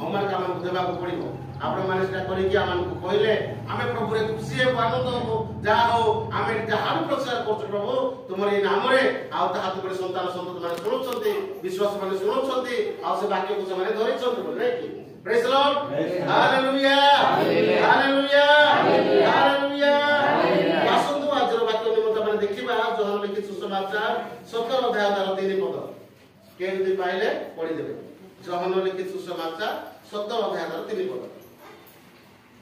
Homework आम देवा पड़ो आपण मैंने करके आम कहले आम प्रभु खुशी हो आनंद हो जहाँ हो आम जहाँ प्रचार कर प्रभु तुम ये नाम तुम सन्तान सन्तति मैंने शुणुंट विश्वास मैंने शुणुंट से वाक्य को से धरी Praise the Lord. Hallelujah. Hallelujah. Hallelujah. आसंतु आज वाक्य निमित्त मैंने देखिबा जोहन लिखित सुसमाचार 17 अध्याय 3 पद के यदि पाइले पढ़ी देबे जोहन लिखित सुसमाचार 17 अध्याय 3 पद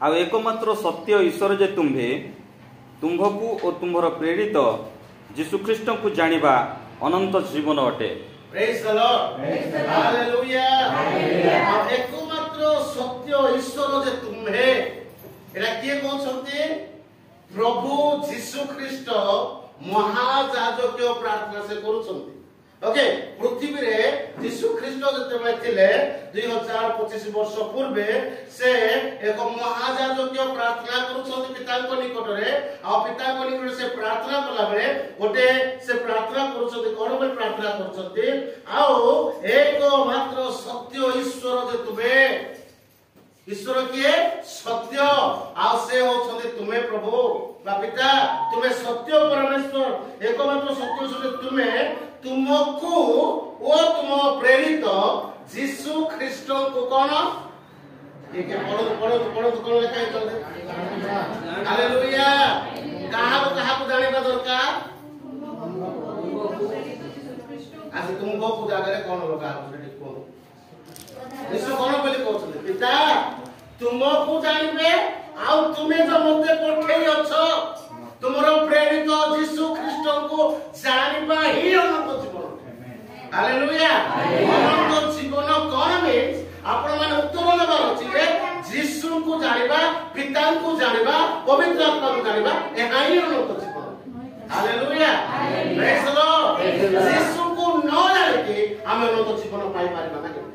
आ एकमात्र सत्य ईश्वर जे तुम्भे तुम्भकु और तुम्भर प्रेरित यीशु ख्रीष्ट को जानिबा अनंत जीवन अटे Praise the Lord. Hallelujah. Hallelujah. एकमात्र सत्य ईश्वर जे तुम्हे एरा किए कहछन्ते प्रभु यीशु ख्रीष्ट महायाजक प्रार्थना से करूछन्ते ओके पृथ्वी रे यीशु ख्रीष्ट जते बेले थिले 2025 वर्ष पूर्वे से एक महायाजक प्रार्थना करूछन्ते पिताଙ୍କ निकटरे आ पिताଙ୍କ निकटरे से प्रार्थना कला बेले गोटे से प्रार्थना करूछन्ते कोन बेले प्रार्थना करूछन्ते आओ एक मात्र सत्य ईश्वर जे तुमे ईश्वर किए सत्य आ से होछन्ते तुमे प्रभु बा पिता तुमे सत्य परमेश्वर एकमात्र सत्य ईश्वर तुमे तुमको ओ तुम प्रेरित यीशु ख्रीष्ट को कौन ठीक है पढ़ो कौन लिखा है चलते हालेलुया कहा को जानिबा दरकार आज तुमको को जागरे कौन लगा सेठी को यीशु कौन बोली कहछन पिता तुमको जानिबे आ तुमे जो मते पठेई अछो तुमरो प्रेरित यीशु ख्रीष्ट को जानिबा ही अनंत जीवन हालेलुया अनंत जीवन कोन मीन्स आपण माने उत्तर लेबार अछि जे यीशु को जानिबा पिता को जानिबा पवित्र आत्मा को जानिबा एहा ही अनंत जीवन हालेलुया प्रेज द लॉर्ड यीशु को न जानिके हम अनंत जीवन पाई पारिबा नाही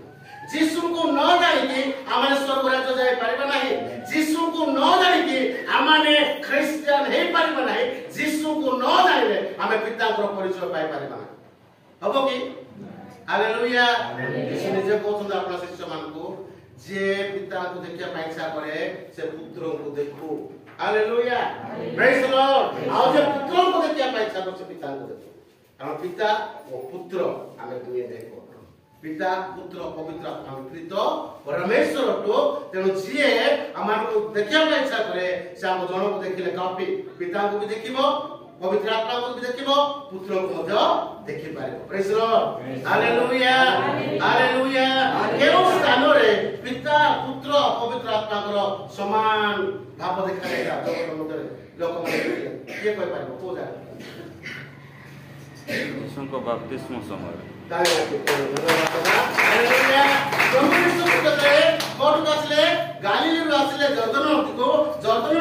यीशु को न जानिके आमाने स्वर्ग राज्य जाय पारिबा नाही यीशु को न जानिके आमाने क्रिश्चियन हे पारिबा नाही यीशु को न जानिले आमे पिता को परिचय पाई पारिबा नाही हबो की हालेलुया यीशु निजे कहथन आपन शिष्य मान को जे पिता को देखिया पाइछा करे से पुत्र को देखो हालेलुया प्रेज द लॉर्ड आ जे पुत्र को देखिया पाइछा करे से पिता को देखो हम पिता और पुत्र आमे दुए देखो पिता पुत्र पवित्र आत्मा कृत परमेश्वर तो तेणु जीए आमान को देखिया इच्छा करे से हम जन को देखिले काफी पिता को भी देखिबो पवित्र आत्मा को भी देखिबो पुत्र को मध्य देखि पारिबो praise the Lord hallelujah hallelujah केउ स्थान रे पिता पुत्र पवित्र आत्मा को समान भाव देखालेगा जगत मध्य लोक मध्य के कहि पारिबो को जाने यीशु को बपतिस्मा समय गालील आसिले जर्दन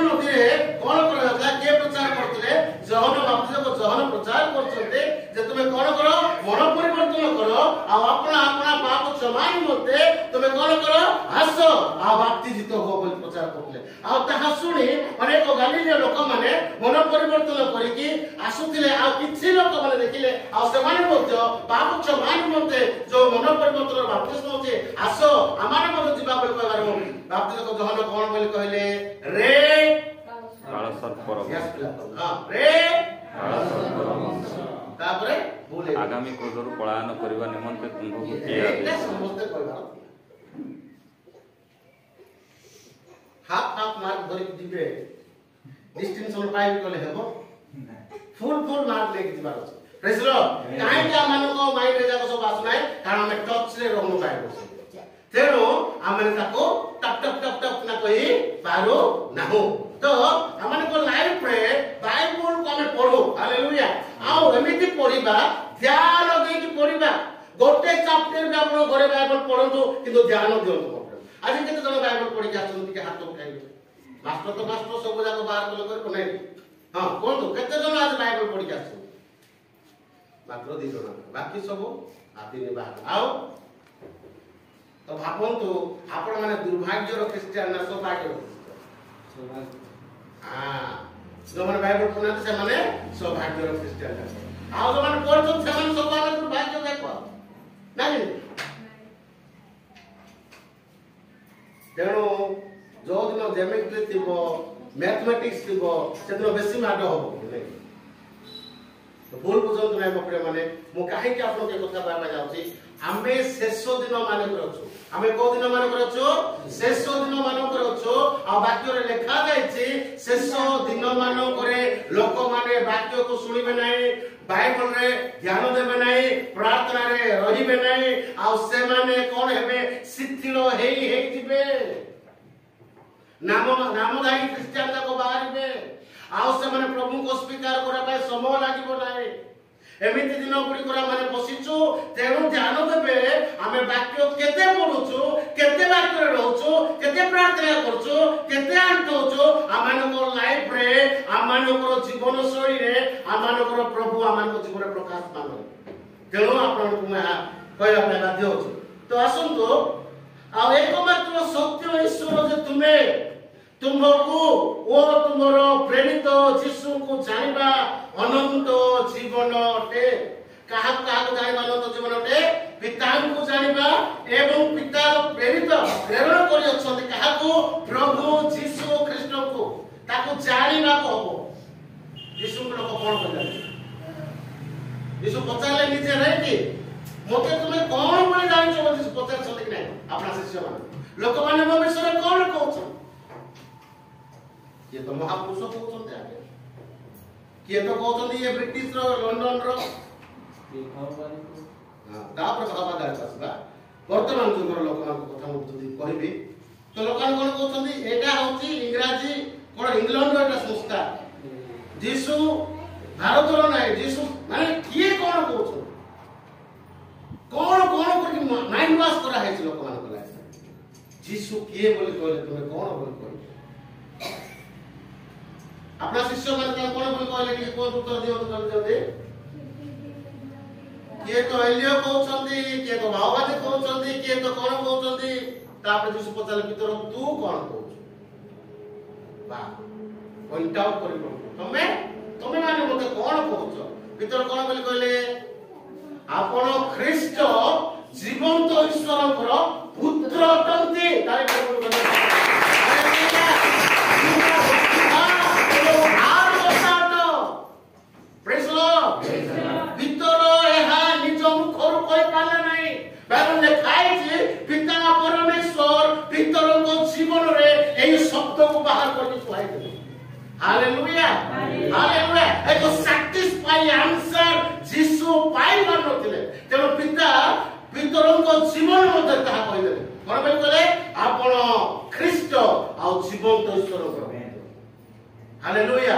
नदी रे कोन करला के प्रचार करथिले जहन बाप्तिस्म को जहन प्रचार करछते जे तुमे कोन करो मन परिवर्तन करो आ अपना अपना पाप क्षमा निमंते तुमे कोन करो आसो आ बाप्तिजित हो बोल प्रचार करथिले आ ताहा सुनी अनेक गालील लोक माने मन परिवर्तन करिकि आसुथिले आ किछि लोक माने देखिले आ से माने मध्य पाप क्षमा निमंते जो मन परिवर्तन बाप्तिस्म होचे आसो आमाने मध्य जीवा बोल कहबार बाप्तिस्म को जहन कोन बोल कहले रे काल सर्पर हां रे काल सर्पर तापरे बोले आगामी कोदरु पलायन करबा निमंते तुमको किया समस्त कहबा हाफ मार्क धरि दिबे डिस्टिंक्शन पाइ गले हेबो फुल मार्क लेके दिबार अछि प्रेज लॉर्ड काहे के मानो को माइंड रे जाको सब आसु नाही कारण हम टच रे रहनु पाइबो तेरो हमने ताको टप ना कहि पारो नाहु तो हमने को लाइफ रे बाइबल को हमें पढो हालेलुया आओ एमिति पढिबा ध्यान दे कि पढिबा गोटे चैप्टर में आपण घरे बाइबल पढंतु किंतु ध्यान दियंतु आज केते जन बाइबल पढि के आछन के हाथ उठाइबे मास्टर तो मास्टर सब जाको बाहर को कर नै हां कोन तो केते जन आज बाइबल पढि के आछन मात्र 2 जन बाकी सब आदि ने बाहर आओ तो भाबंतु आपण माने दुर्भाग्य रो क्रिश्चियन ना सौभाग्य रो हां जो माने बाइबल पढना से माने सौभाग्य रो क्रिश्चियन आ जो माने पढतो से माने सौभाग्य दुर्भाग्य देखो नाही तेणु जो दिन जेमेट्री थी मैथमेटिक्स थी से दिन बेसी माड हम भूल बुझंतु ना प्रिय माने मु काहे कि आपन के कथा बाबा जाउची आमे शेष दिन माने करछु आमे को दिन माने करछु शेष दिन माने करछु आ वाक्य रे लिखा जायछि शेष दिन माने करे लोक माने वाक्य को सुनिबे नाही बाइबल रे ध्यान देबे नाही प्रार्थना रे रहिबे नाही आ से माने कोन हेबे शिथिल हेई जिबे नामधारी क्रिश्चियन को बाहरिबे आउ से माने प्रभु को स्वीकार करा पाए समय लागिबो नाही एमिति दिन गुडी करा माने बसिचु तेनु ध्यान देबे आमे वाक्य केते पढुचु केते वाक्य रहउचु केते प्रार्थना करचु केते आंटोचु आमानो को लाइफ रे आमानो को जीवन शैली रे आमानो को प्रभु आमानो जीवन प्रकाश मान तेनु आपन को मैं कहला पे बाध्य होछु तो आसंतो आ एकमात्र सत्य ईश्वर जे तुमे तुमको ओ तुमर प्रेरित यीशु को जानिबा अनंत जीवन अटे कहा जानिबा अनंत जीवन अटे पिता को जानिबा एवं पिता प्रेरित प्रेरण करि अछथि कहा को प्रभु यीशु ख्रीष्ट को ताको जानिबा को हो यीशु को लोक कोन कहले यीशु पचारले निजे रे कि मोते तुमे कोन बोली जानिछो यीशु पचार छथि कि नै अपना शिष्य मान लोक माने मो विषय कोन कहउछ ये तो महापुरुष कहते आगे किए तो कहते ये ब्रिटिश रो लंडन रो तापर बाबा गाय पासबा वर्तमान जुगर लोक मान कथा मुझे कहबी तो लोक कोन कहते एटा होची इंग्रजी कोन इंग्लैंड रो एटा संस्था यीशु भारत रो नाही यीशु माने किए कोन कहछ कोन कोन कर माइंड वॉश करा है लोक मान कला यीशु किए बोली कहले तुमे कोन बोली कहले अपना शिष्य मान के कोन बोल कहले कि कोन उत्तर दियो तो जल्दी के तो एलियो कहउछंती के तो भाववादी कहउछंती के तो कोन कहउछंती तापर यीशु पचाले भीतर तू कोन कहउछ बा पॉइंट आउट करिलो तमे माने मते कोन कहउछ भीतर कोन बोल कहले आपण ख्रीष्ट जीवंत ईश्वरଙ୍କର पुत्र अटंती तारे बोल हालेलुया हालेलुया एक सैटिस्फाई आंसर जीसु पाई नथिले तेनो पिता पितरन को जीवन मते कहा कहिले कोन बे कहले आपण ख्रीष्ट आ जीवंत ईश्वर को हालेलुया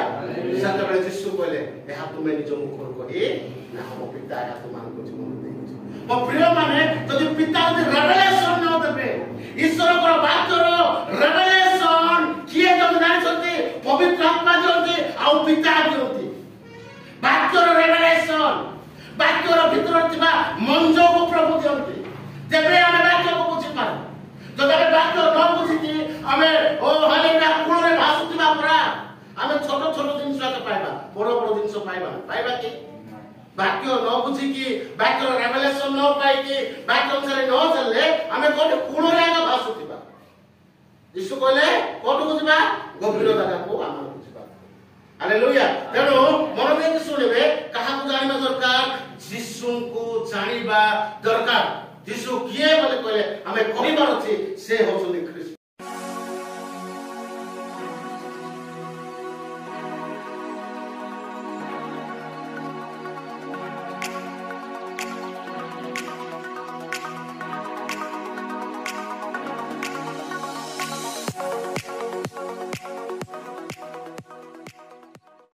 सत बेले जीसु कहले एहा तुमे निज मुखर कहि ना हम पिता या तुमान को जीवन देइछ मो प्रिय माने जदि पिता जदि रेवलेशन न देबे ईश्वर को वाक्य रो रेवलेशन किए जब जानिसथि पवित्र आत्मा दियंती आ पिता दियंती वाक्य रो रेवलेशन वाक्य रो भीतर थिबा मंजो को प्रभु दियंती जेबे आमे वाक्य को बुझि पार जदि वाक्य न बुझिति आमे ओ हालेलुया कुळ रे भासुतिबा परा आमे छोट छोट जिंस के पाइबा बड़ बड़ जिंस पाइबा कि वाक्य न बुझी कि वाक्य रेवलेशन न पाई कि वाक्य अनुसार न चलले आमे कोटे कुळ रे आगे भासुतिबा यीशु कहले कोटो बुझिबा गभीर जागा को आम बुझिबा हालेलुया तेनो मन दे सुनिबे कहा को जानिबा दरकार यीशु को जानिबा दरकार यीशु किए बोले कहले हमें कहिबार अछि से होछन